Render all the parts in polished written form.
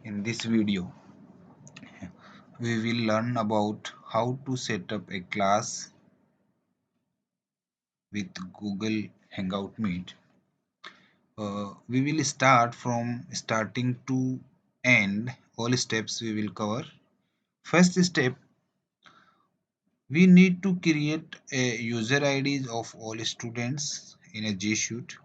In this video, we will learn about how to set up a class with Google Hangout Meet. We will start from starting to end. All steps we will cover. First step, we need to create a user IDs of all students in a G Suite.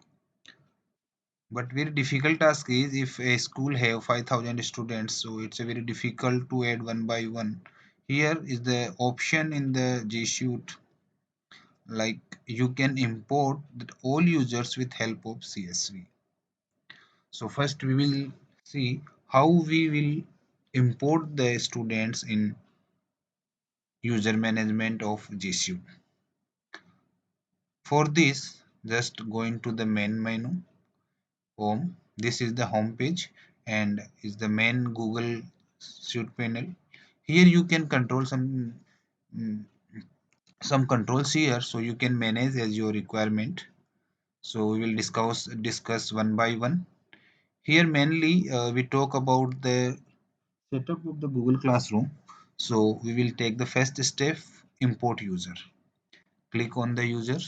But very difficult task is if a school have 5,000 students, so it's a very difficult to add one by one. Here is the option in the G Suite, like you can import all users with help of CSV. So first we will see how we will import the students in user management of G Suite. For this, just go into the main menu, home. This is the home page and is the main Google Suite panel. Here you can control mm, some controls here, so you can manage as your requirement. So we will discuss one by one. Here mainly we talk about the setup of the Google Classroom. So we will take the first step, import user. Click on the user.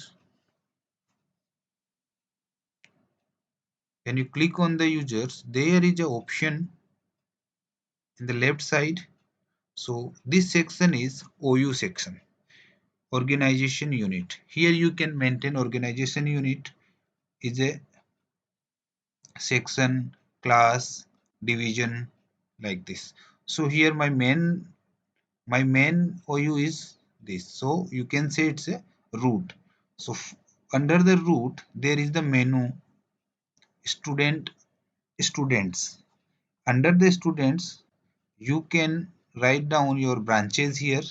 When you click on the users, there is an option in the left side. So this section is OU section, organization unit. Here you can maintain organization unit is a section, class, division, like this. So here my main OU is this. So you can say it's a root. So under the root there is the menu students. Under the students you can write down your branches here,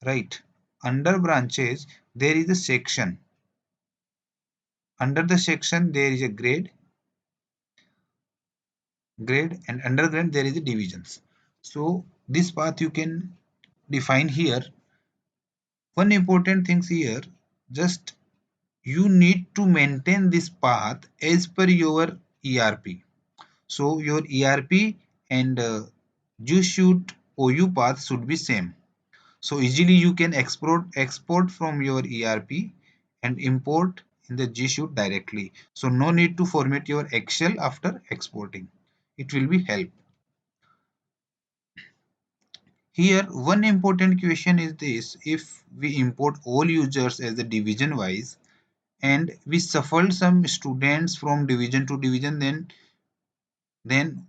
right? Under branches there is a section. Under the section there is a grade, and under grade there is a divisions. So this path you can define here. One important thing here, just you need to maintain this path as per your ERP. So your ERP and G Suite OU path should be same. So easily you can export from your ERP and import in the G Suite directly. So no need to format your Excel after exporting. It will be help. Here one important question is this: if we import all users as the division wise and we shuffle some students from division to division, then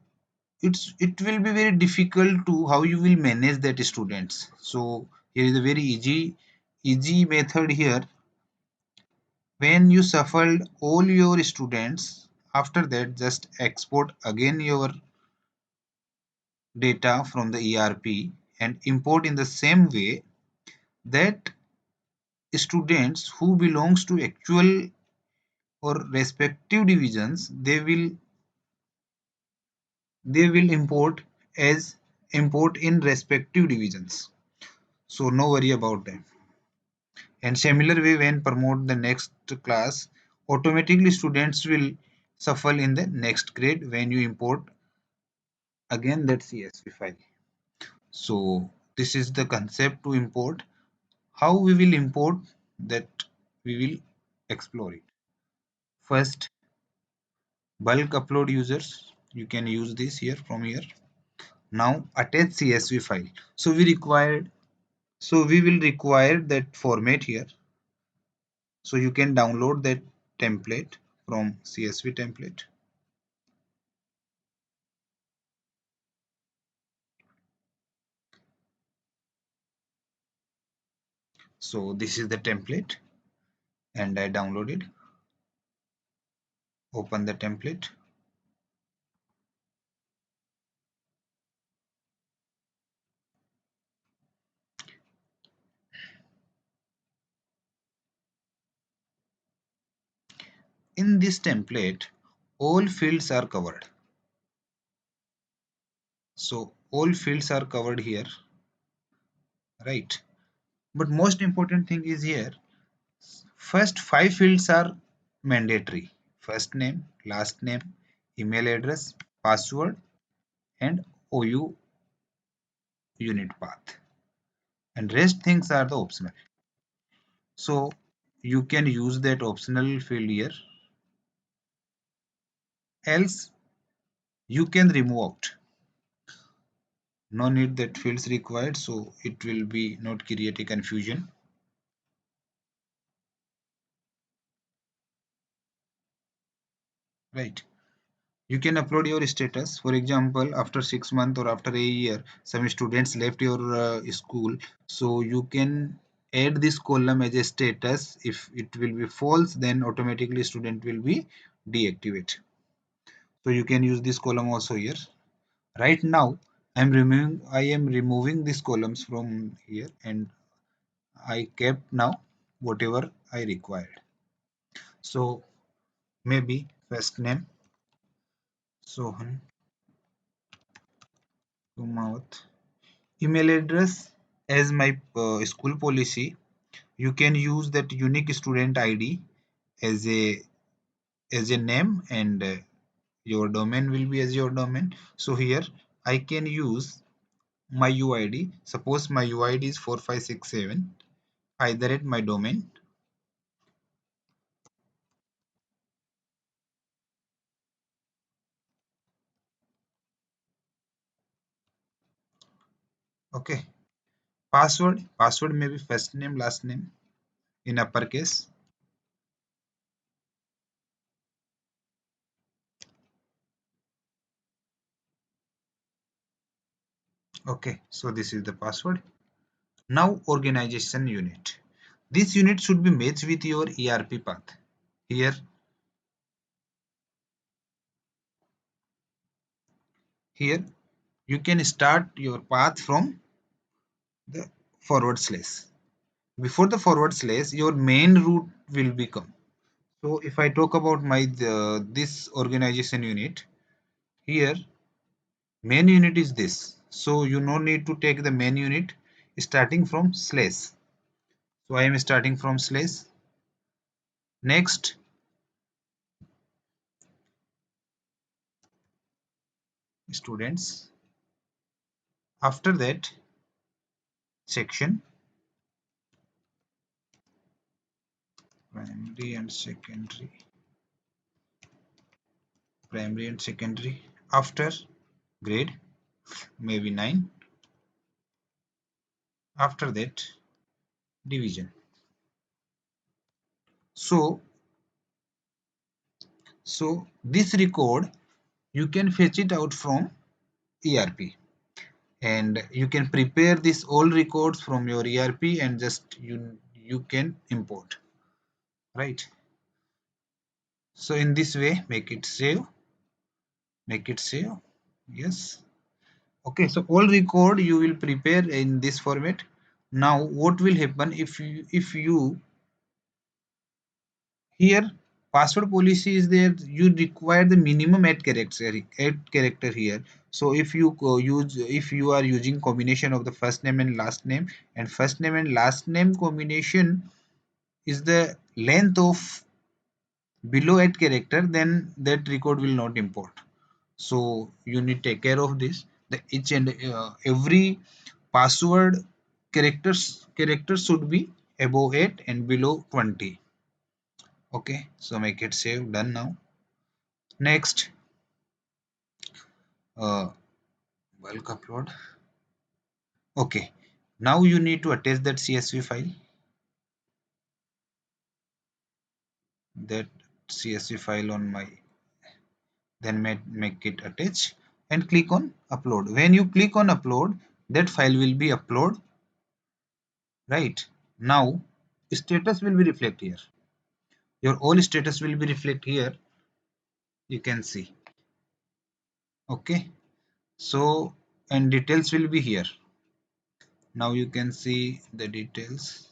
it will be very difficult to how you will manage that students. So here is a very easy method here. When you shuffled all your students, after that just export again your data from the ERP and import in the same way that students who belongs to actual or respective divisions, they will import in respective divisions. So no worry about that. And similar way, when promote the next class, automatically students will shuffle in the next grade when you import again that CSV file. So this is the concept to import. How we will import that, we will explore it. First, bulk upload users. You can use this here from here. Now attach CSV file. So we will require that format here. So you can download that template from CSV template. So this is the template and I downloaded. Open the template. In this template, all fields are covered. So all fields are covered here, right? But most important thing is here, first 5 fields are mandatory: first name, last name, email address, password, and OU unit path, and rest things are the optional. So you can use that optional field here, else you can remove out. No need that fields required, so it will be not create a confusion, right? You can upload your status. For example, after 6 months or after a year, some students left your school, so you can add this column as a status. If it will be false, then automatically student will be deactivate. So you can use this column also here. Right now, I am removing these columns from here, and I kept now whatever I required. So maybe first name Sohan Kumawat. Email address as my school policy. You can use that unique student ID as a name, and your domain will be as your domain. So here I can use my UID. Suppose my UID is 4567, either at my domain. Okay. Password may be first name, last name in uppercase. Okay, so this is the password. Now organization unit. This unit should be matched with your ERP path. Here here you can start your path from the forward slash. Before the forward slash, your main route will become. So if I talk about my this organization unit, here main unit is this. So you no need to take the main unit starting from slash. So I am starting from slash. Next, students. After that, section, primary and secondary. Primary and secondary. After grade, maybe 9. After that, division. So this record you can fetch it out from ERP, and you can prepare this all records from your ERP, and just you can import, right? So in this way, make it save. Yes. Okay, so all record you will prepare in this format. Now what will happen if you here password policy is there, you require the minimum 8 character here. So if you are using combination of the first name and last name, and first name and last name combination is the length of below 8 character, then that record will not import. So you need to take care of this, the each and every password characters should be above 8 and below 20. Okay, so make it save, done. Now next, uh, bulk upload. Okay, now you need to attach that CSV file, that CSV file on my, then make it attach and click on upload. When you click on upload, that file will be upload, right? Now status will be reflect here, your all status will be reflect here, you can see. Okay, so and details will be here. Now you can see the details.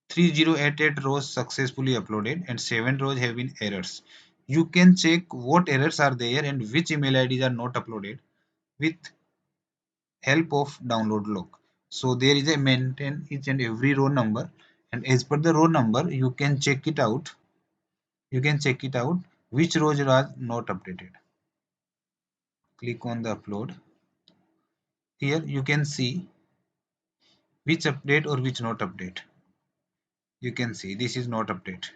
3088 rows successfully uploaded and 7 rows have been errors. You can check what errors are there and which email IDs are not uploaded with help of download log. So there is a maintain each and every row number, and as per the row number you can check it out. You can check it out which rows are not updated. Click on the upload. Here you can see which update or which not update. You can see this is not update.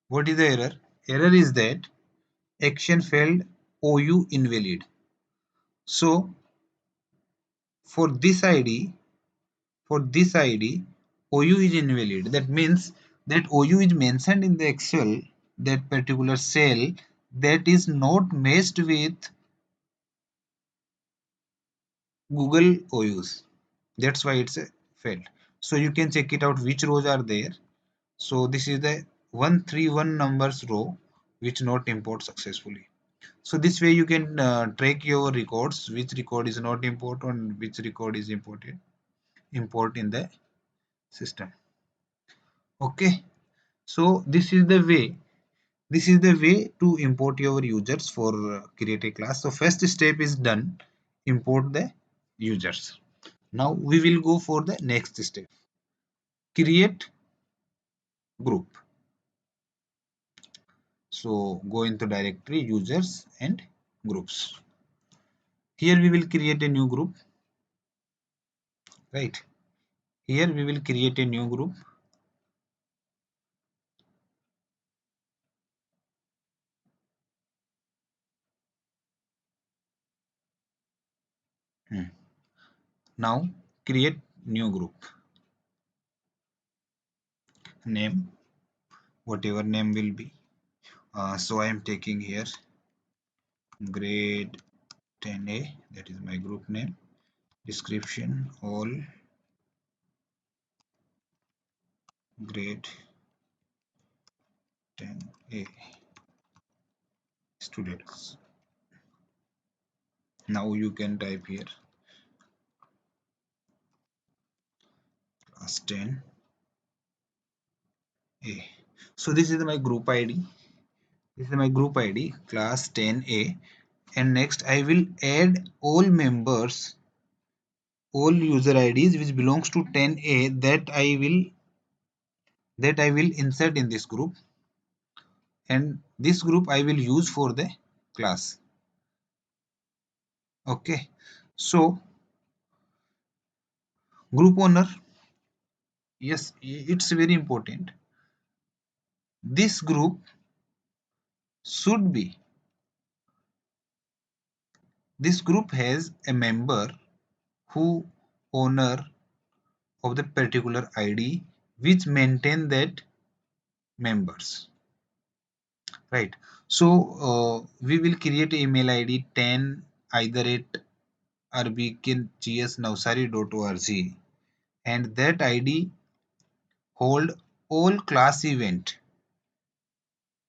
What is the error? Error is that action failed, OU invalid. So for this ID, OU is invalid. That means that OU is mentioned in the Excel, that particular cell, that is not matched with Google OUs. That's why it's failed. So you can check it out which rows are there. So this is the 131 numbers row which not import successfully. So this way you can track your records, which record is not important, which record is imported, import in the system. Okay, so this is the way to import your users for create a class. So first step is done, import the users. Now we will go for the next step, create group. So go into directory users and groups. Here we will create a new group, right? Here we will create a new group. Now create new group. Name, whatever name will be. So I am taking here grade 10A, that is my group name. Description, all grade 10A students. Now you can type here class 10A. So this is my group ID. This is my group ID, class 10A. And next I will add all members, all user IDs which belongs to 10A, that I will insert in this group, and this group I will use for the class. Okay, so group owner, yes, it's very important. This group should be, this group has a member who owner of the particular ID which maintain that members, right? So we will create an email ID 10 either at rbkgsnavsari.org, and that ID hold all class event,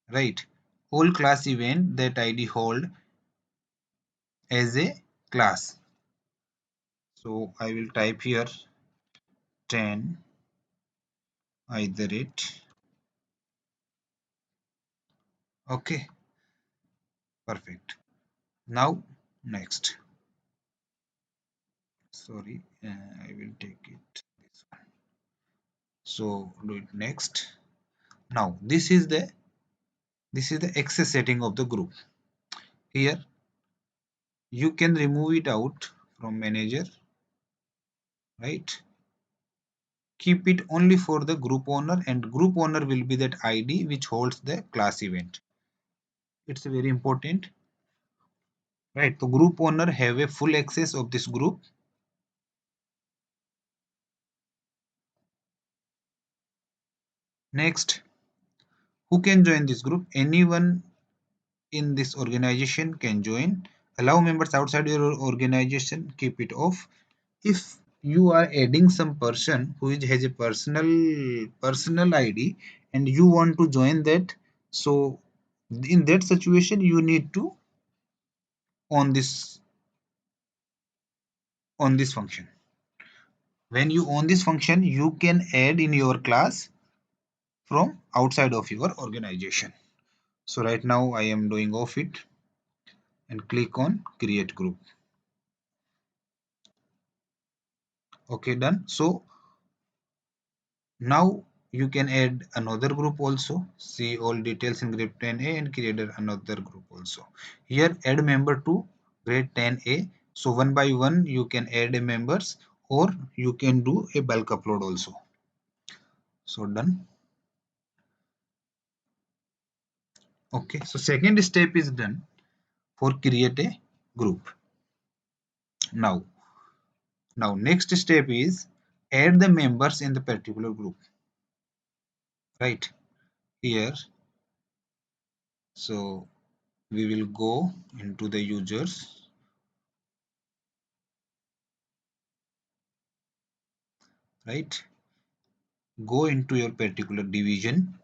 right? All class event that ID hold as a class. So I will type here 10 either it. Okay, perfect. Now next, sorry, I will take it this one. So do it next. Now this is the access setting of the group. Here you can remove it out from manager, right? Keep it only for the group owner, and group owner will be that ID which holds the class event. It's very important, right? The group owner have a full access of this group. Next, who can join this group? Anyone in this organization can join. Allow members outside your organization, keep it off. If you are adding some person who has a personal ID and you want to join that, so in that situation you need to on this function. When you own this function, you can add in your class from outside of your organization. So right now I am doing off it and click on create group. Okay, done. So now you can add another group also. See all details in grade 10a and create another group also. Here add member to grade 10a. So one by one you can add a members, or you can do a bulk upload also. So done. Okay, so second step is done for create a group. Now next step is add the members in the particular group, right? Here, so we will go into the users, right? Go into your particular division,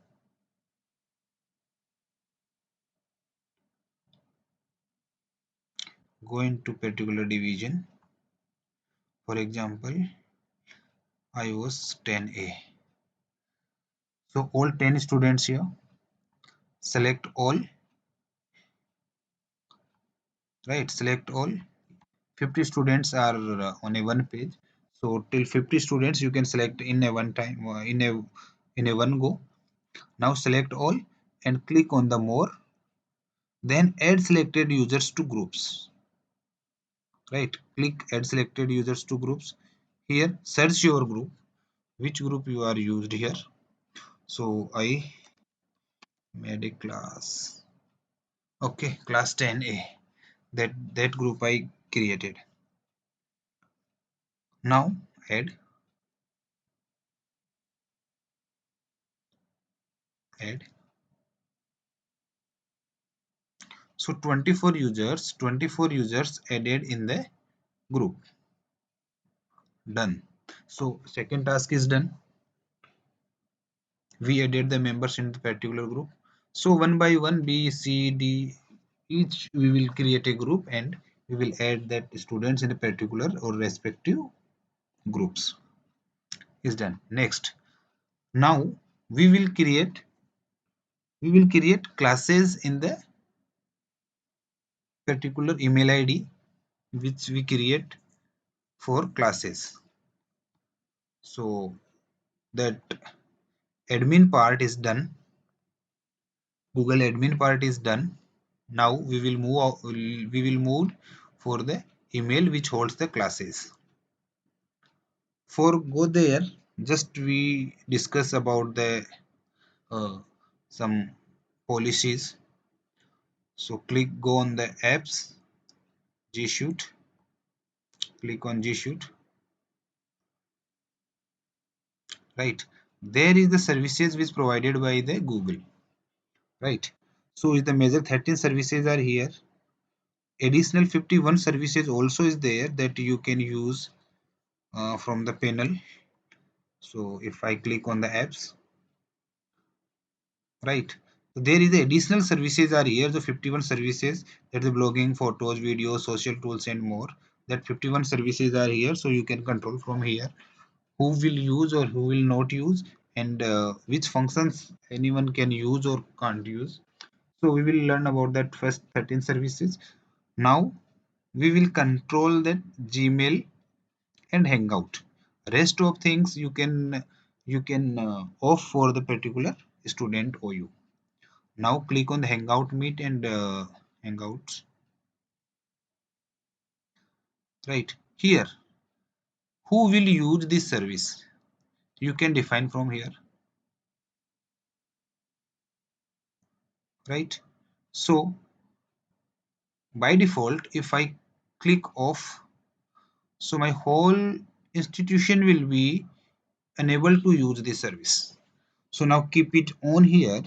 go into particular division. For example, I was 10a. So all 10 students here, select all, right? Select all. 50 students are on a one page. So till 50 students you can select in a one time, in a one go. Now select all and click on the more. Then add selected users to groups. Right? Click add selected users to groups. Here search your group. Which group you are used here? So I made a class. Okay, class 10A. That group I created. Now add. So 24 users added in the group. Done. So second task is done. We added the members in the particular group. So one by one, B, C, D, each we will create a group and we will add that students in a particular or respective groups. Is done. Next, now we will create classes in the particular email ID which we create for classes. So that admin part is done. Google admin part is done. Now we will move for the email which holds the classes. For go there, just we discuss about the some policies. So click go on the apps, G Shoot. Click on G Shoot. Right. There is the services which provided by the Google. Right. So the major 13 services are here. Additional 51 services also is there that you can use from the panel. So if I click on the apps, right, so there is the additional services are here, the 51 services, that the blogging, photos, videos, social tools and more. That 51 services are here, so you can control from here who will use or who will not use, and which functions anyone can use or can't use. So we will learn about that first 13 services. Now we will control that Gmail and Hangout. Rest of things you can off for the particular student OU. Now click on the Hangout Meet and Hangouts. Right here, who will use this service? You can define from here. Right. So by default, if I click off, so my whole institution will be unable to use this service. So now keep it on here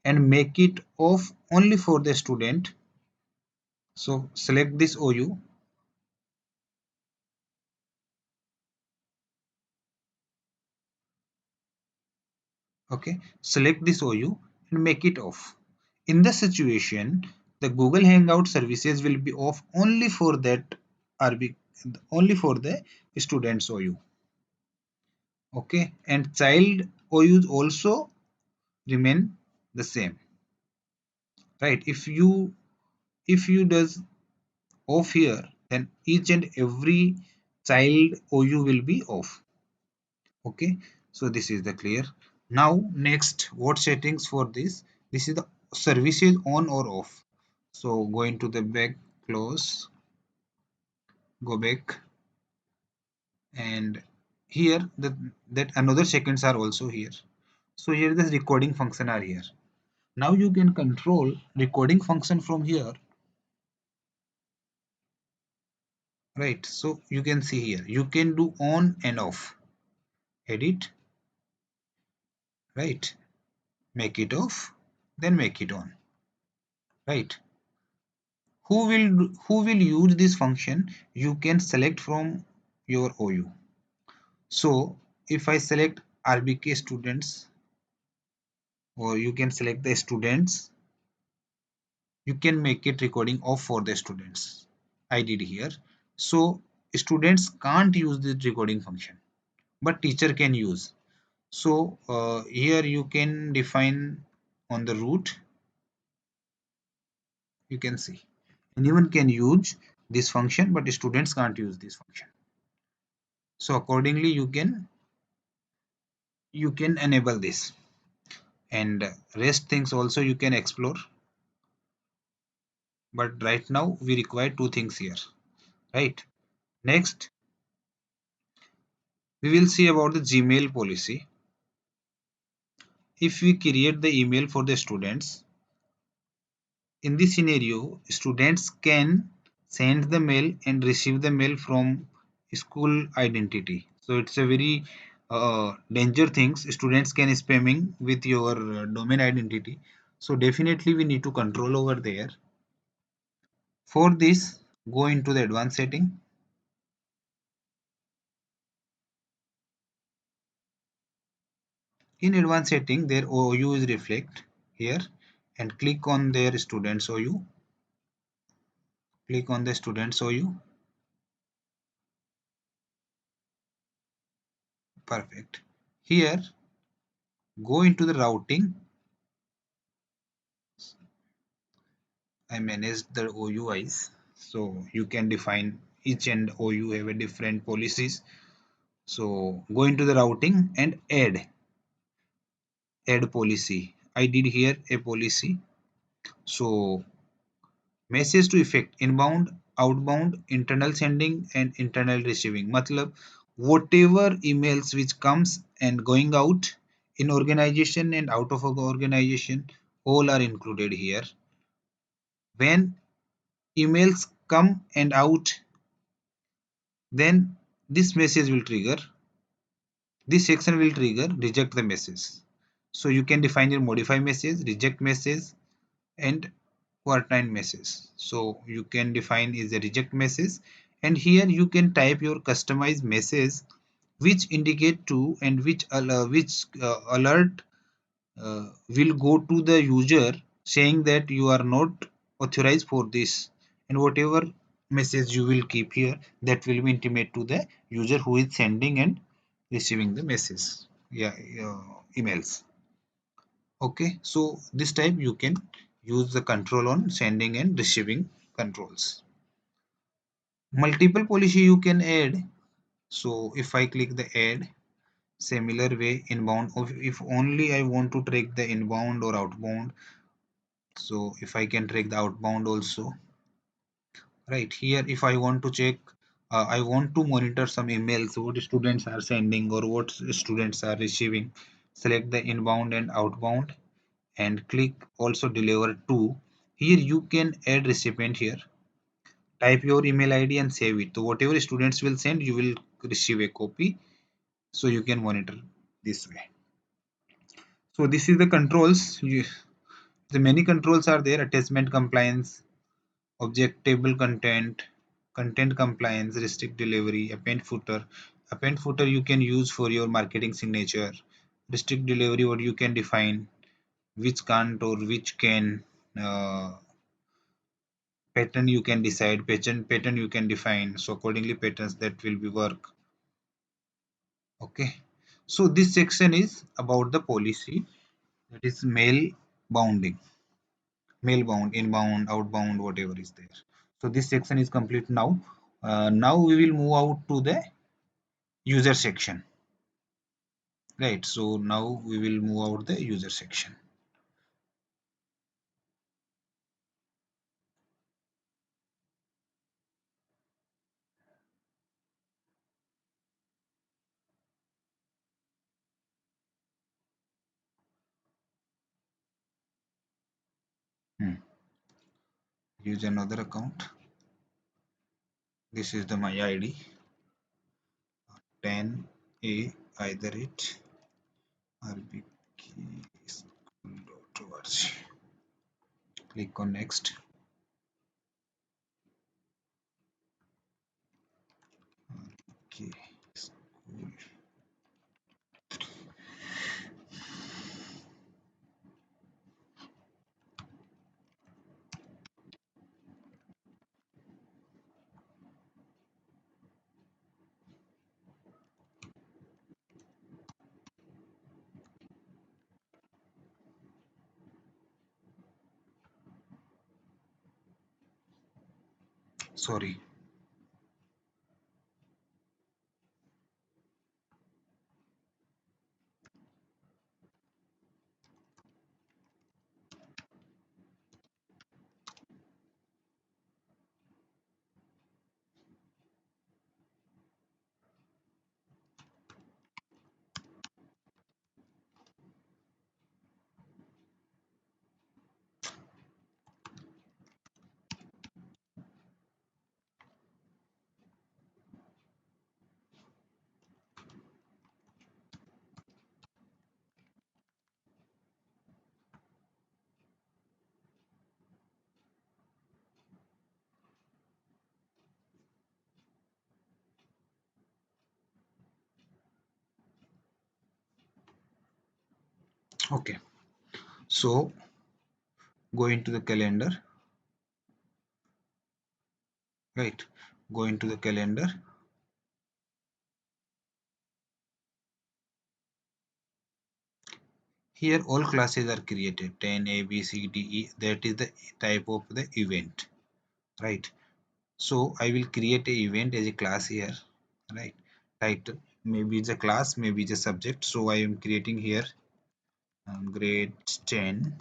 and make it off only for the student. So select this OU. Okay, select this OU and make it off. In this situation, the Google Hangout services will be off only for that RB, only for the students OU. Okay, and child OUs also remain the same. Right? If you does off here, then each and every child OU will be off. Okay, so this is the clear. Now next, what settings for this? This is the services on or off. So go into the back, close, go back, and here that another seconds are also here. So here the recording function are here. Now you can control recording function from here, right? So you can see here you can do on and off, edit, right, make it off, then make it on, right? Who will use this function? You can select from your OU. So if I select RBK students, or you can select the students, you can make it recording off for the students. I did here. So students can't use the recording function, but teacher can use. So here you can define on the root, you can see anyone can use this function, but students can't use this function. So accordingly you can enable this, and rest things also you can explore, but right now we require two things here, right? Next, we will see about the Gmail policy. If we create the email for the students, in this scenario students can send the mail and receive the mail from school identity. So it's a very danger things. Students can spamming with your domain identity, so definitely we need to control over there. For this, go into the advanced setting. In advanced setting, their OU is reflect here, and click on their students OU. Click on the students OU. Perfect. Here, go into the routing. I managed the OUIs, so you can define each and OU have a different policies. So go into the routing and add policy. I did here a policy. So message to effect inbound, outbound, internal sending and internal receiving. मतलब whatever emails which comes and going out in organization and out of organization, all are included here. When emails come and out, then this message will trigger, this section will trigger reject the message. So you can define your modify message, reject message, and quarantine message. So you can define is a reject message, and here you can type your customized message which indicate to and which alert will go to the user saying that you are not authorized for this, and whatever message you will keep here, that will be intimate to the user who is sending and receiving the message, yeah, emails. Okay, so this type you can use the control on sending and receiving controls. Multiple policy you can add. So if I click the add, similar way inbound, if only I want to track the inbound or outbound, so if I can track the outbound also, right? Here if I want to check, I want to monitor some emails what students are sending or what students are receiving, select the inbound and outbound and click also deliver to. Here you can add recipient here, type your email ID and save it. So whatever students will send, you will receive a copy, so you can monitor this way. So this is the controls. The many controls are there: attachment compliance, objectable content, content compliance, restrict delivery, append footer. Append footer you can use for your marketing signature. Restrict delivery, what you can define, which can't or which can. Pattern you can decide, pattern you can define. So accordingly patterns that will be work. Okay. So this section is about the policy, that is mail bounding, mail bound, inbound, outbound, whatever is there. So this section is complete now. Now we will move out to the user section. right? So now we will move out the user section. Hmm. Use another account. This is the my id 10a either it rbkschool.org. Click on next. Okay. School. Sorry. Okay. So go into the calendar, right? Go into the calendar. Here all classes are created 10 A, B, C, D, E. That is the type of the event, right? So I will create a event as a class here, right? Title, maybe it's a class, maybe it's a subject. So I am creating here grade 10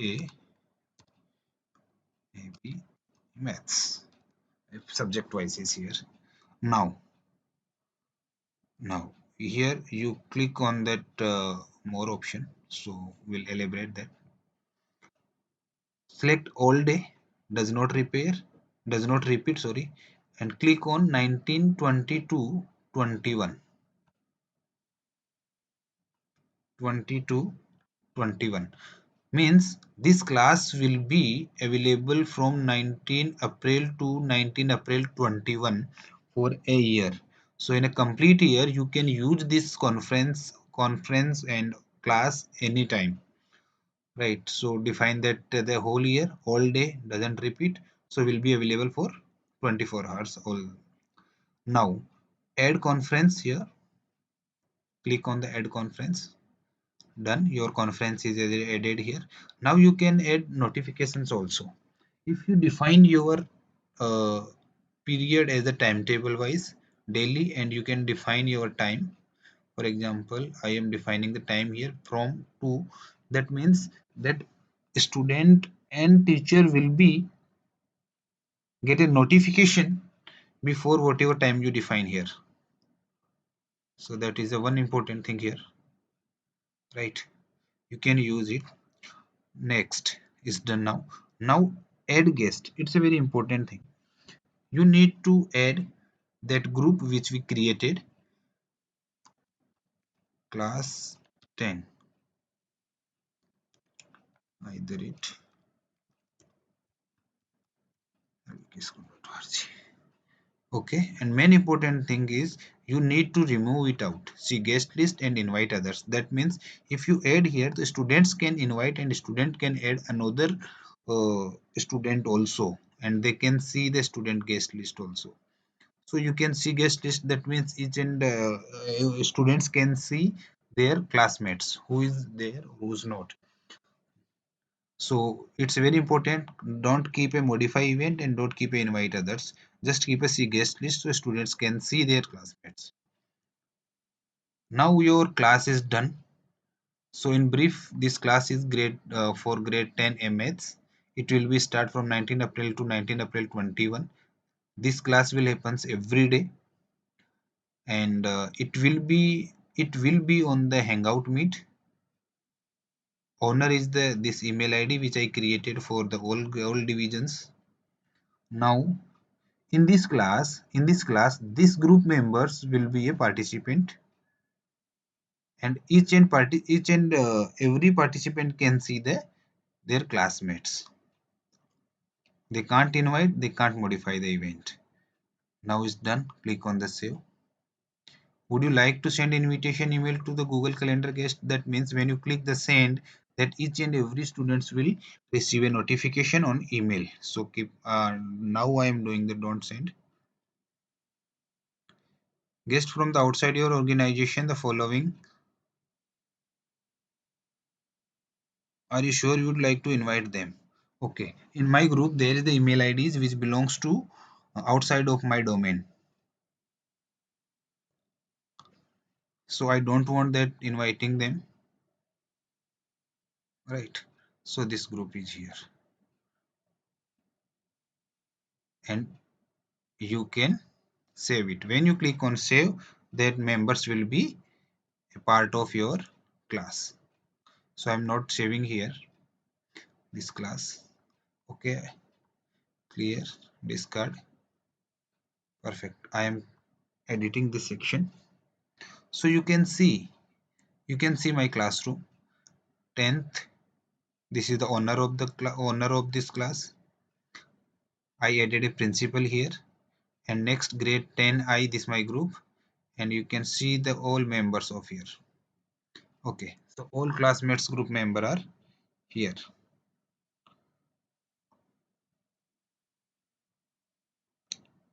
A, maybe maths. If subject wise is here. Now, now here you click on that more option. So we'll elaborate that. Select all day, does not repeat, sorry, and click on 19, 22, 21, 22, 21. Means this class will be available from 19 April to 19 April 21 for a year. So in a complete year, you can use this conference and class anytime. Right, so define that the whole year, all day doesn't repeat, so will be available for 24 hours all. Now add conference here, click on the add conference. Done, your conference is added here. Now you can add notifications also. If you define your uh, period as a timetable wise daily, and you can define your time. For example, I am defining the time here from 2. That means that student and teacher will be get a notification before whatever time you define here. So that is the one important thing here, right? You can use it. Next is done. Now add guest. It's a very important thing. You need to add that group which we created, class 10, either it okay, and main important thing is you need to remove it out. See guest list and invite others. That means if you add here, the students can invite and student can add another student also, and they can see the student guest list also. So you can see guest list. That means each and students can see their classmates who is there, who's not. So it's very important. Don't keep a modify event and don't keep a invite others. Just keep a see guest list so students can see their classmates. Now your class is done. So in brief, this class is grade for grade 10 MH. It will be start from 19 April to 19 April 21. This class will happens every day, and it will be on the Hangout Meet. Owner is the this email ID which I created for the all divisions. Now in this class, this group members will be a participant, and each and every participant can see their classmates. They can't invite, they can't modify the event. Now it's done. Click on the save. Would you like to send invitation email to the Google Calendar guest? That means when you click the send, that each and every students will receive a notification on email. So keep now I am doing the don't send. Guest from the outside your organization, the following. Are you sure you would like to invite them? Okay. In my group there is the email IDs which belongs to outside of my domain. So I don't want that inviting them. Right. So this group is here, and you can save it. When you click on save, that members will be a part of your class. So I'm not saving here this class. Okay, clear, discard. Perfect. I am editing this section. So you can see my classroom. 10th, this is the owner of the owner of this class. I added a principal here, and next grade 10 I, this my group, and you can see the all members of here. Okay, so all classmates group member are here.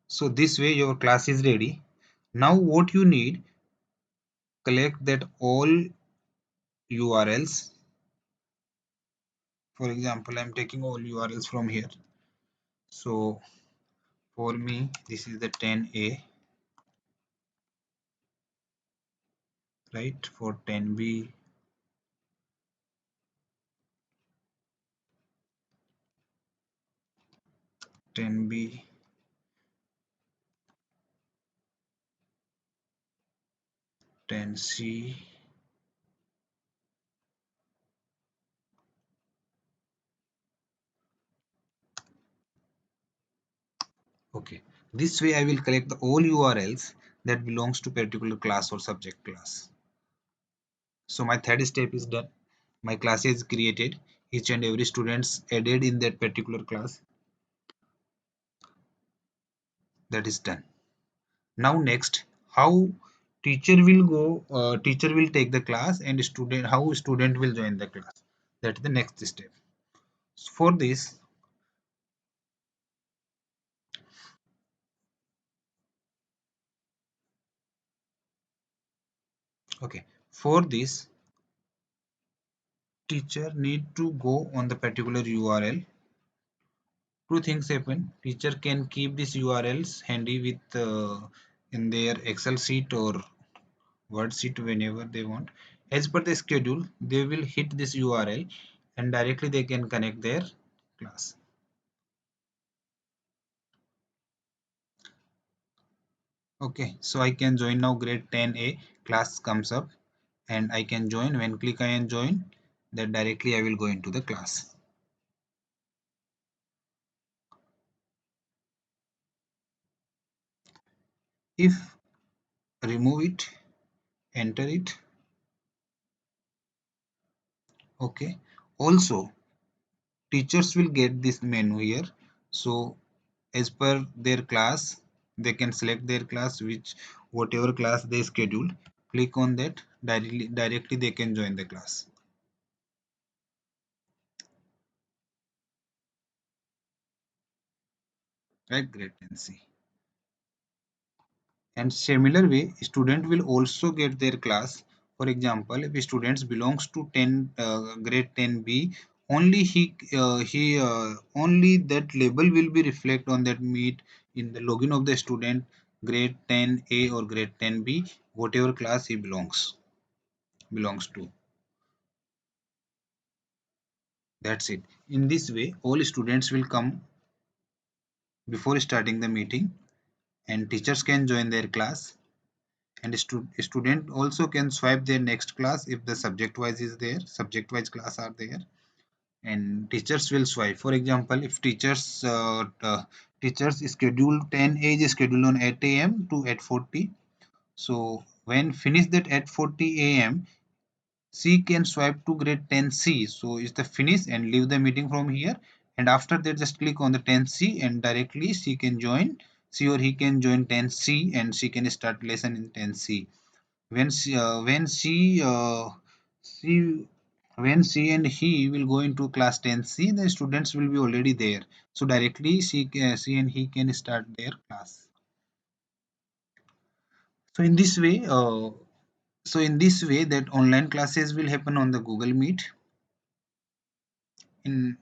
So this way your class is ready. Now what you need, collect that all URLs. For example, I'm taking all URLs from here. So for me, this is the 10A, right? For 10B, 10B, 10C. Okay. This way I will collect the all URLs that belongs to particular class or subject class. So my third step is done. My class is created. Each and every students added in that particular class. That is done. Now next, how teacher will take the class, and how student will join the class. That is the next step. For this, okay, for this, teacher need to go on the particular URL. Two things happen. Teacher can keep these URLs handy with in their Excel sheet or Word sheet whenever they want. As per the schedule, they will hit this URL, and directly they can connect their class. Okay, so I can join now. Grade 10A class comes up, and I can join. When click I can join, that directly I will go into the class. If remove it, enter it. Okay, also teachers will get this menu here. So as per their class, they can select their class, which whatever class they scheduled. Click on that, directly they can join the class. Right, grade 10C. And similar way, student will also get their class. For example, if students belongs to 10 grade 10B, only that label will be reflect on that meet in the login of the student, grade 10A or grade 10B, whatever class he belongs. belongs to. That's it. In this way, all students will come before starting the meeting, and teachers can join their class, and student also can swipe their next class if the subject wise is there, subject wise class are there, and teachers will swipe. For example, if teachers schedule 10 A is scheduled on 8 a.m. to 8:40, so when finish that 8:40 a.m., C can swipe to grade 10C. So it's the finish and leave the meeting from here. And after that, just click on the 10C and directly C can join. C or he can join 10C and she can start lesson in 10C. When she and he will go into class 10C, the students will be already there. So directly she and he can start their class. So in this way, that online classes will happen on the Google Meet. In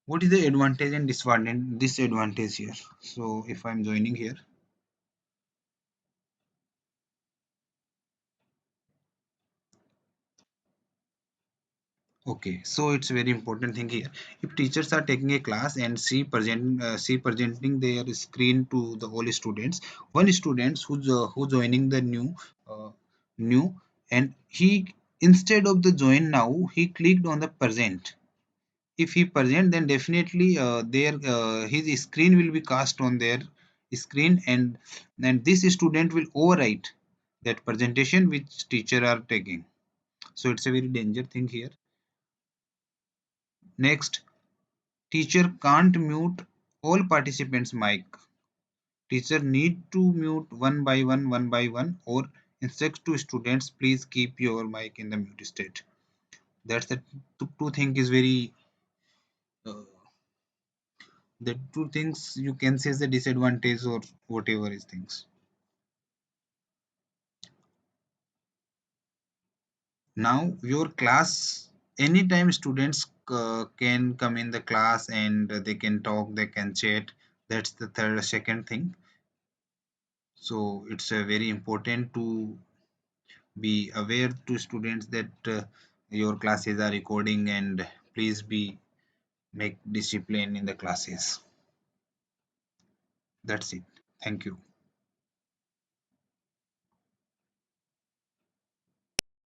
what is the advantage and disadvantage here? So if I'm joining here, okay, so it's very important thing here. If teachers are taking a class and see presenting their screen to the all students, one student who joining the new, and he, instead of the join now, he clicked on the present. If he present, then definitely their his screen will be cast on their screen, and this student will overwrite that presentation which teacher are taking. So it's a very danger thing here. Next, teacher can't mute all participants mic. Teacher need to mute one by one, or instruct to students, please keep your mic in the mute state. That's the two thing is very uh, the two things you can say is the disadvantage or whatever is things. Now your class, anytime students can come in the class and they can talk, they can chat. That's the second thing. So it's very important to be aware to students that your classes are recording, and please be make discipline in the classes. That's it. Thank you.